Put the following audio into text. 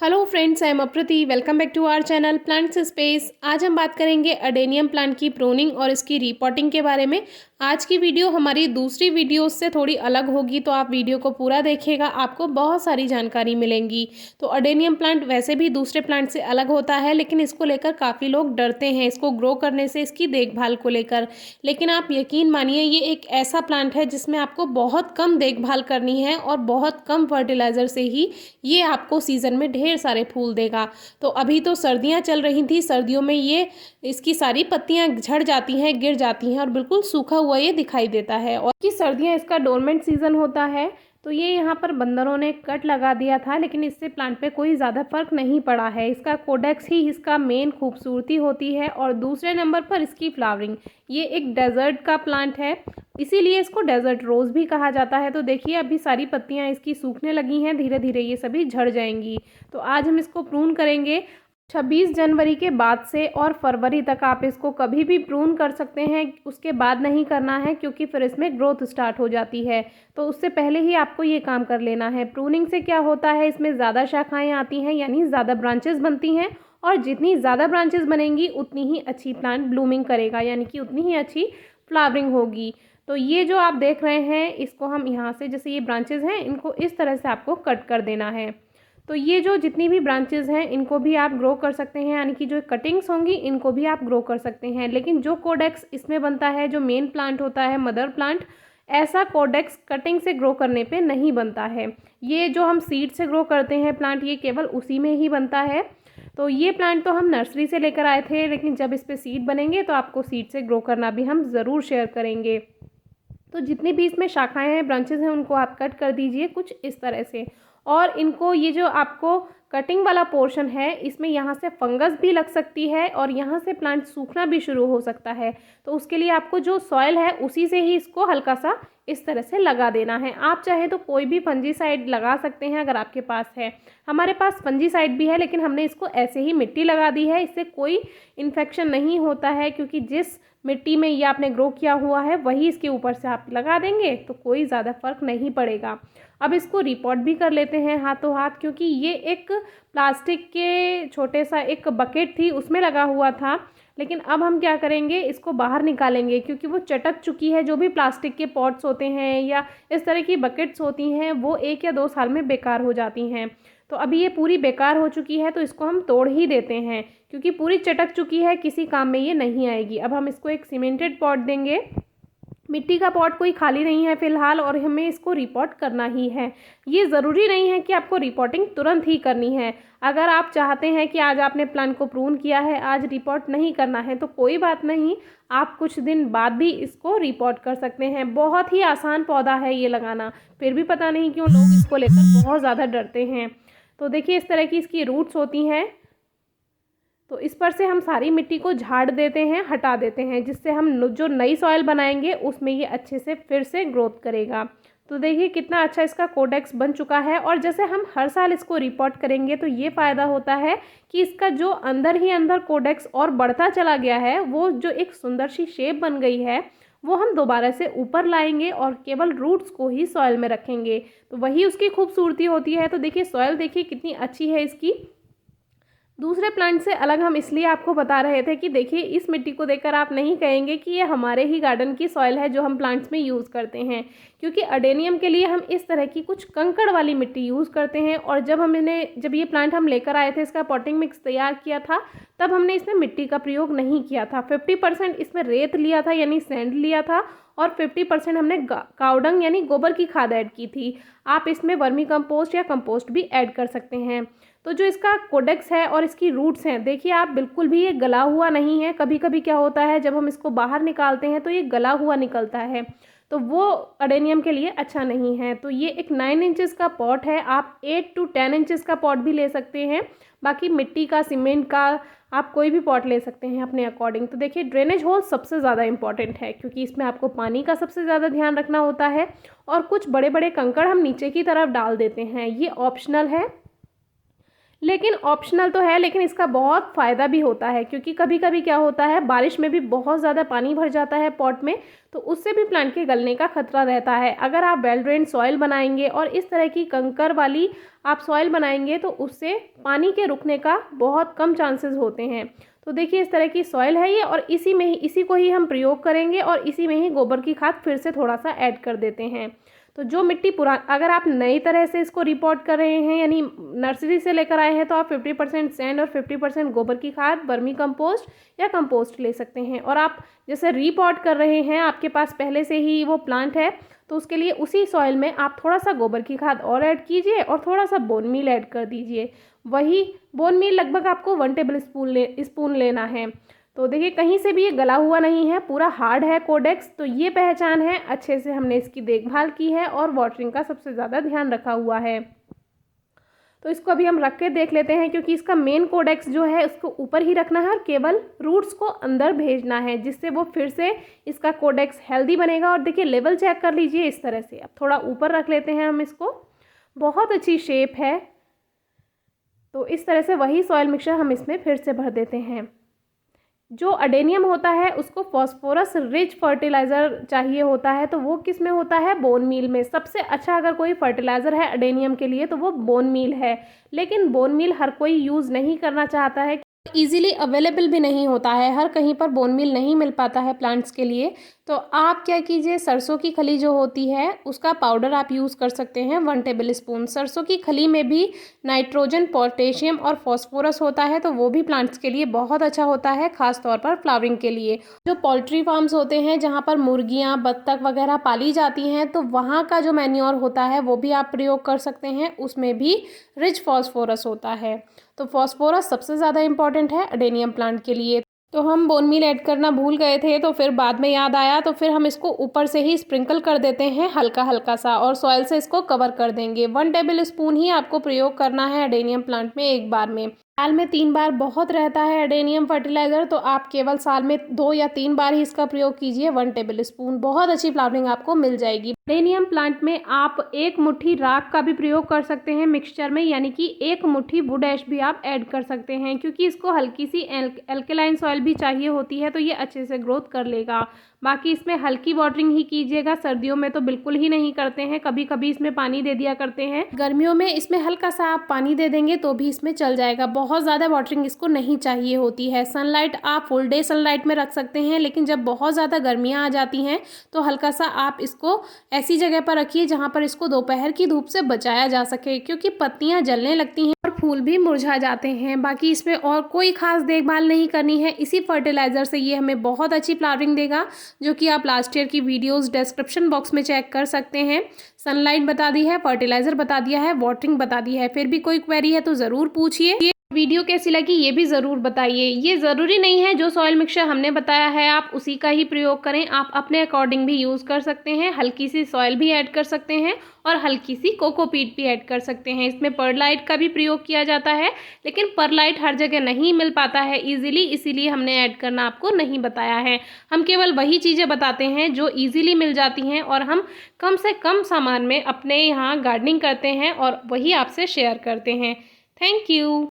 Hello friends, I am Aprati. Welcome back to our channel plants space. आज हम बात करेंगे अडेनियम प्लांट की प्रूनिंग और इसकी रिपोर्टिंग के बारे में। आज की वीडियो हमारी दूसरी वीडियो से थोड़ी अलग होगी, तो आप वीडियो को पूरा देखिएगा, आपको बहुत सारी जानकारी मिलेंगी। तो अडेनियम प्लांट वैसे भी दूसरे प्लांट से अलग होता है, लेकिन इसको लेकर काफ़ी लोग डरते हैं इसको ग्रो करने से, इसकी देखभाल को लेकर। लेकिन आप यकीन मानिए, ये एक ऐसा प्लांट है जिसमें आपको बहुत कम देखभाल करनी है और बहुत कम फर्टिलाइज़र से ही ये आपको सीज़न में ढेर सारे फूल देगा। तो अभी तो सर्दियाँ चल रही थी, सर्दियों में ये इसकी सारी पत्तियाँ झड़ जाती हैं, गिर जाती हैं और बिल्कुल सूखा हुआ ये दिखाई देता है। और कि सर्दियाँ इसका डोरमेंट सीज़न होता है, तो ये यहाँ पर बंदरों ने कट लगा दिया था, लेकिन इससे प्लांट पे कोई ज़्यादा फर्क नहीं पड़ा है। इसका कोडेक्स ही इसका मेन खूबसूरती होती है और दूसरे नंबर पर इसकी फ्लावरिंग। ये एक डेजर्ट का प्लांट है, इसीलिए इसको डेजर्ट रोज़ भी कहा जाता है। तो देखिए, अभी सारी पत्तियां इसकी सूखने लगी हैं, धीरे धीरे ये सभी झड़ जाएंगी। तो आज हम इसको प्रून करेंगे 26 जनवरी के बाद से, और फरवरी तक आप इसको कभी भी प्रून कर सकते हैं। उसके बाद नहीं करना है, क्योंकि फिर इसमें ग्रोथ स्टार्ट हो जाती है। तो उससे पहले ही आपको ये काम कर लेना है। प्रूनिंग से क्या होता है, इसमें ज़्यादा शाखाएँ आती हैं, यानी ज़्यादा ब्रांचेस बनती हैं, और जितनी ज़्यादा ब्रांचेस बनेंगी उतनी ही अच्छी प्लांट ब्लूमिंग करेगा, यानी कि उतनी ही अच्छी फ्लावरिंग होगी। तो ये जो आप देख रहे हैं, इसको हम यहाँ से, जैसे ये ब्रांचेज़ हैं, इनको इस तरह से आपको कट कर देना है। तो ये जो जितनी भी ब्रांचेज़ हैं, इनको भी आप ग्रो कर सकते हैं, यानी कि जो कटिंग्स होंगी इनको भी आप ग्रो कर सकते हैं। लेकिन जो कोडेक्स इसमें बनता है, जो मेन प्लांट होता है, मदर प्लांट, ऐसा कोडेक्स कटिंग से ग्रो करने पे नहीं बनता है। ये जो हम सीड से ग्रो करते हैं प्लांट, ये केवल उसी में ही बनता है। तो ये प्लांट तो हम नर्सरी से लेकर आए थे, लेकिन जब इस पे सीड बनेंगे तो आपको सीड से ग्रो करना भी हम ज़रूर शेयर करेंगे। तो जितनी भी इसमें शाखाएं हैं, ब्रांचेस हैं, उनको आप कट कर दीजिए कुछ इस तरह से। और इनको, ये जो आपको कटिंग वाला पोर्शन है, इसमें यहाँ से फंगस भी लग सकती है और यहाँ से प्लांट सूखना भी शुरू हो सकता है। तो उसके लिए आपको जो सॉइल है उसी से ही इसको हल्का सा इस तरह से लगा देना है। आप चाहे तो कोई भी फंजीसाइड लगा सकते हैं अगर आपके पास है। हमारे पास फंजीसाइड भी है, लेकिन हमने इसको ऐसे ही मिट्टी लगा दी है। इससे कोई इन्फेक्शन नहीं होता है, क्योंकि जिस मिट्टी में ये आपने ग्रो किया हुआ है वही इसके ऊपर से आप लगा देंगे तो कोई ज़्यादा फर्क नहीं पड़ेगा। अब इसको रिपोर्ट भी कर लेते हैं हाथों हाथ, क्योंकि ये एक प्लास्टिक के छोटे सा एक बकेट थी, उसमें लगा हुआ था। लेकिन अब हम क्या करेंगे, इसको बाहर निकालेंगे, क्योंकि वो चटक चुकी है। जो भी प्लास्टिक के पॉट्स होते हैं या इस तरह की बकेट्स होती हैं, वो 1 या 2 साल में बेकार हो जाती हैं। तो अभी ये पूरी बेकार हो चुकी है, तो इसको हम तोड़ ही देते हैं, क्योंकि पूरी चटक चुकी है, किसी काम में ये नहीं आएगी। अब हम इसको एक सीमेंटेड पॉट देंगे। मिट्टी का पॉट कोई खाली नहीं है फ़िलहाल, और हमें इसको रिपोर्ट करना ही है। ये ज़रूरी नहीं है कि आपको रिपोर्टिंग तुरंत ही करनी है। अगर आप चाहते हैं कि आज आपने प्लांट को प्रून किया है, आज रिपोर्ट नहीं करना है, तो कोई बात नहीं, आप कुछ दिन बाद भी इसको रिपोर्ट कर सकते हैं। बहुत ही आसान पौधा है ये लगाना, फिर भी पता नहीं क्यों लोग इसको लेकर बहुत ज़्यादा डरते हैं। तो देखिए, इस तरह की इसकी रूट्स होती हैं। तो इस पर से हम सारी मिट्टी को झाड़ देते हैं, हटा देते हैं, जिससे हम जो नई सॉइल बनाएंगे उसमें ये अच्छे से फिर से ग्रोथ करेगा। तो देखिए कितना अच्छा इसका कोडेक्स बन चुका है। और जैसे हम हर साल इसको रिपोर्ट करेंगे, तो ये फ़ायदा होता है कि इसका जो अंदर ही अंदर कोडेक्स और बढ़ता चला गया है, वो जो एक सुंदर सी शेप बन गई है, वो हम दोबारा से ऊपर लाएंगे और केवल रूट्स को ही सॉइल में रखेंगे। तो वही उसकी खूबसूरती होती है। तो देखिए, सॉइल देखिए कितनी अच्छी है इसकी। दूसरे प्लांट से अलग हम इसलिए आपको बता रहे थे कि देखिए, इस मिट्टी को देखकर आप नहीं कहेंगे कि ये हमारे ही गार्डन की सॉइल है जो हम प्लांट्स में यूज़ करते हैं, क्योंकि अडेनियम के लिए हम इस तरह की कुछ कंकड़ वाली मिट्टी यूज़ करते हैं। और जब ये प्लांट हम लेकर आए थे, इसका पॉटिंग मिक्स तैयार किया था, तब हमने इसमें मिट्टी का प्रयोग नहीं किया था। 50% इसमें रेत लिया था, यानी सैंड लिया था, और 50% हमने कावडंग यानी गोबर की खाद ऐड की थी। आप इसमें वर्मी कंपोस्ट या कंपोस्ट भी ऐड कर सकते हैं। तो जो इसका कोडेक्स है और इसकी रूट्स हैं, देखिए आप, बिल्कुल भी ये गला हुआ नहीं है। कभी कभी क्या होता है, जब हम इसको बाहर निकालते हैं तो ये गला हुआ निकलता है, तो वो अडेनियम के लिए अच्छा नहीं है। तो ये एक 9 इंचेस का पॉट है, आप 8 to 10 इंचेस का पॉट भी ले सकते हैं। बाकी मिट्टी का, सीमेंट का, आप कोई भी पॉट ले सकते हैं अपने अकॉर्डिंग। तो देखिए, ड्रेनेज होल सबसे ज़्यादा इंपॉर्टेंट है, क्योंकि इसमें आपको पानी का सबसे ज़्यादा ध्यान रखना होता है। और कुछ बड़े बड़े कंकड़ हम नीचे की तरफ डाल देते हैं, ये ऑप्शनल है। लेकिन ऑप्शनल तो है, लेकिन इसका बहुत फ़ायदा भी होता है, क्योंकि कभी कभी क्या होता है बारिश में भी बहुत ज़्यादा पानी भर जाता है पॉट में, तो उससे भी प्लांट के गलने का खतरा रहता है। अगर आप वेल ड्रेन सॉइल बनाएंगे और इस तरह की कंकर वाली आप सॉइल बनाएंगे तो उससे पानी के रुकने का बहुत कम चांसेस होते हैं। तो देखिए इस तरह की सॉइल है ये, और इसी को ही हम प्रयोग करेंगे और इसी में ही गोबर की खाद फिर से थोड़ा सा ऐड कर देते हैं। तो जो मिट्टी अगर आप नई तरह से इसको रिपोर्ट कर रहे हैं, यानी नर्सरी से लेकर आए हैं, तो आप 50% सैंड और 50% गोबर की खाद, वर्मी कंपोस्ट या कंपोस्ट ले सकते हैं। और आप जैसे रिपोर्ट कर रहे हैं, आपके पास पहले से ही वो प्लांट है, तो उसके लिए उसी सॉइल में आप थोड़ा सा गोबर की खाद और ऐड कीजिए और थोड़ा सा बोन मील ऐड कर दीजिए। वही बोन मील लगभग आपको 1 टेबल स्पून लेना है। तो देखिए कहीं से भी ये गला हुआ नहीं है, पूरा हार्ड है कोडेक्स, तो ये पहचान है, अच्छे से हमने इसकी देखभाल की है और वाटरिंग का सबसे ज़्यादा ध्यान रखा हुआ है। तो इसको अभी हम रख के देख लेते हैं, क्योंकि इसका मेन कोडेक्स जो है उसको ऊपर ही रखना है और केवल रूट्स को अंदर भेजना है, जिससे वो फिर से इसका कोडेक्स हेल्दी बनेगा। और देखिए लेवल चेक कर लीजिए इस तरह से। अब थोड़ा ऊपर रख लेते हैं हम इसको, बहुत अच्छी शेप है। तो इस तरह से वही सॉइल मिक्सचर हम इसमें फिर से भर देते हैं। जो अडेनियम होता है उसको फॉस्फोरस रिच फर्टिलाइज़र चाहिए होता है, तो वो किस में होता है? बोन मील में। सबसे अच्छा अगर कोई फर्टिलाइज़र है अडेनियम के लिए तो वो बोन मील है, लेकिन बोन मील हर कोई यूज़ नहीं करना चाहता है, ईजिली अवेलेबल भी नहीं होता है, हर कहीं पर बोन मील नहीं मिल पाता है प्लांट्स के लिए। तो आप क्या कीजिए, सरसों की खली जो होती है उसका पाउडर आप यूज़ कर सकते हैं 1 टेबल स्पून। सरसों की खली में भी नाइट्रोजन, पोटेशियम और फॉस्फोरस होता है, तो वो भी प्लांट्स के लिए बहुत अच्छा होता है, खास तौर पर फ्लावरिंग के लिए। जो पोल्ट्री फार्म्स होते हैं जहाँ पर मुर्गियाँ, बत्तख वगैरह पाली जाती हैं, तो वहाँ का जो मैन्योर होता है वो भी आप प्रयोग कर सकते हैं, उसमें भी रिच फॉस्फोरस होता है। तो फॉस्फोरस सबसे ज़्यादा इंपॉर्टेंट है अडेनियम प्लांट के लिए। तो हम बोन मील ऐड करना भूल गए थे, तो फिर बाद में याद आया, तो फिर हम इसको ऊपर से ही स्प्रिंकल कर देते हैं हल्का हल्का सा, और सॉइल से इसको कवर कर देंगे। 1 टेबल स्पून ही आपको प्रयोग करना है अडेनियम प्लांट में एक बार में। साल में 3 बार बहुत रहता है अडेनियम फर्टिलाइज़र, तो आप केवल साल में 2 या 3 बार ही इसका प्रयोग कीजिए। 1 टेबल स्पून, बहुत अच्छी फ्लावरिंग आपको मिल जाएगी। अडेनियम प्लांट में आप 1 मुट्ठी राख का भी प्रयोग कर सकते हैं मिक्सचर में, यानी कि 1 मुट्ठी वुड ऐश भी आप ऐड कर सकते हैं, क्योंकि इसको हल्की सी एल्केलाइन सॉइल भी चाहिए होती है, तो ये अच्छे से ग्रोथ कर लेगा। बाकी इसमें हल्की वाटरिंग ही कीजिएगा, सर्दियों में तो बिल्कुल ही नहीं करते हैं, कभी कभी इसमें पानी दे दिया करते हैं। गर्मियों में इसमें हल्का सा आप पानी दे देंगे तो भी इसमें चल जाएगा, बहुत ज़्यादा वाटरिंग इसको नहीं चाहिए होती है। सनलाइट आप फुल डे सनलाइट में रख सकते हैं, लेकिन जब बहुत ज़्यादा गर्मियाँ आ जाती हैं तो हल्का सा आप इसको ऐसी जगह पर रखिए जहाँ पर इसको दोपहर की धूप से बचाया जा सके, क्योंकि पत्तियाँ जलने लगती हैं और फूल भी मुरझा जाते हैं। बाकी इसमें और कोई खास देखभाल नहीं करनी है, इसी फर्टिलाइज़र से ये हमें बहुत अच्छी फ्लावरिंग देगा, जो कि आप लास्ट ईयर की वीडियोस डिस्क्रिप्शन बॉक्स में चेक कर सकते हैं। सनलाइट बता दी है, फर्टिलाइज़र बता दिया है, वाटरिंग बता दी है। फिर भी कोई क्वेरी है तो ज़रूर पूछिए। वीडियो कैसी लगी ये भी ज़रूर बताइए। ये ज़रूरी नहीं है जो सॉइल मिक्सचर हमने बताया है आप उसी का ही प्रयोग करें, आप अपने अकॉर्डिंग भी यूज़ कर सकते हैं। हल्की सी सॉइल भी ऐड कर सकते हैं और हल्की सी कोकोपीट भी ऐड कर सकते हैं। इसमें परलाइट का भी प्रयोग किया जाता है, लेकिन परलाइट हर जगह नहीं मिल पाता है ईजिली, इसीलिए हमने ऐड करना आपको नहीं बताया है। हम केवल वही चीज़ें बताते हैं जो ईजिली मिल जाती हैं और हम कम से कम सामान में अपने यहाँ गार्डनिंग करते हैं और वही आपसे शेयर करते हैं। Thank you.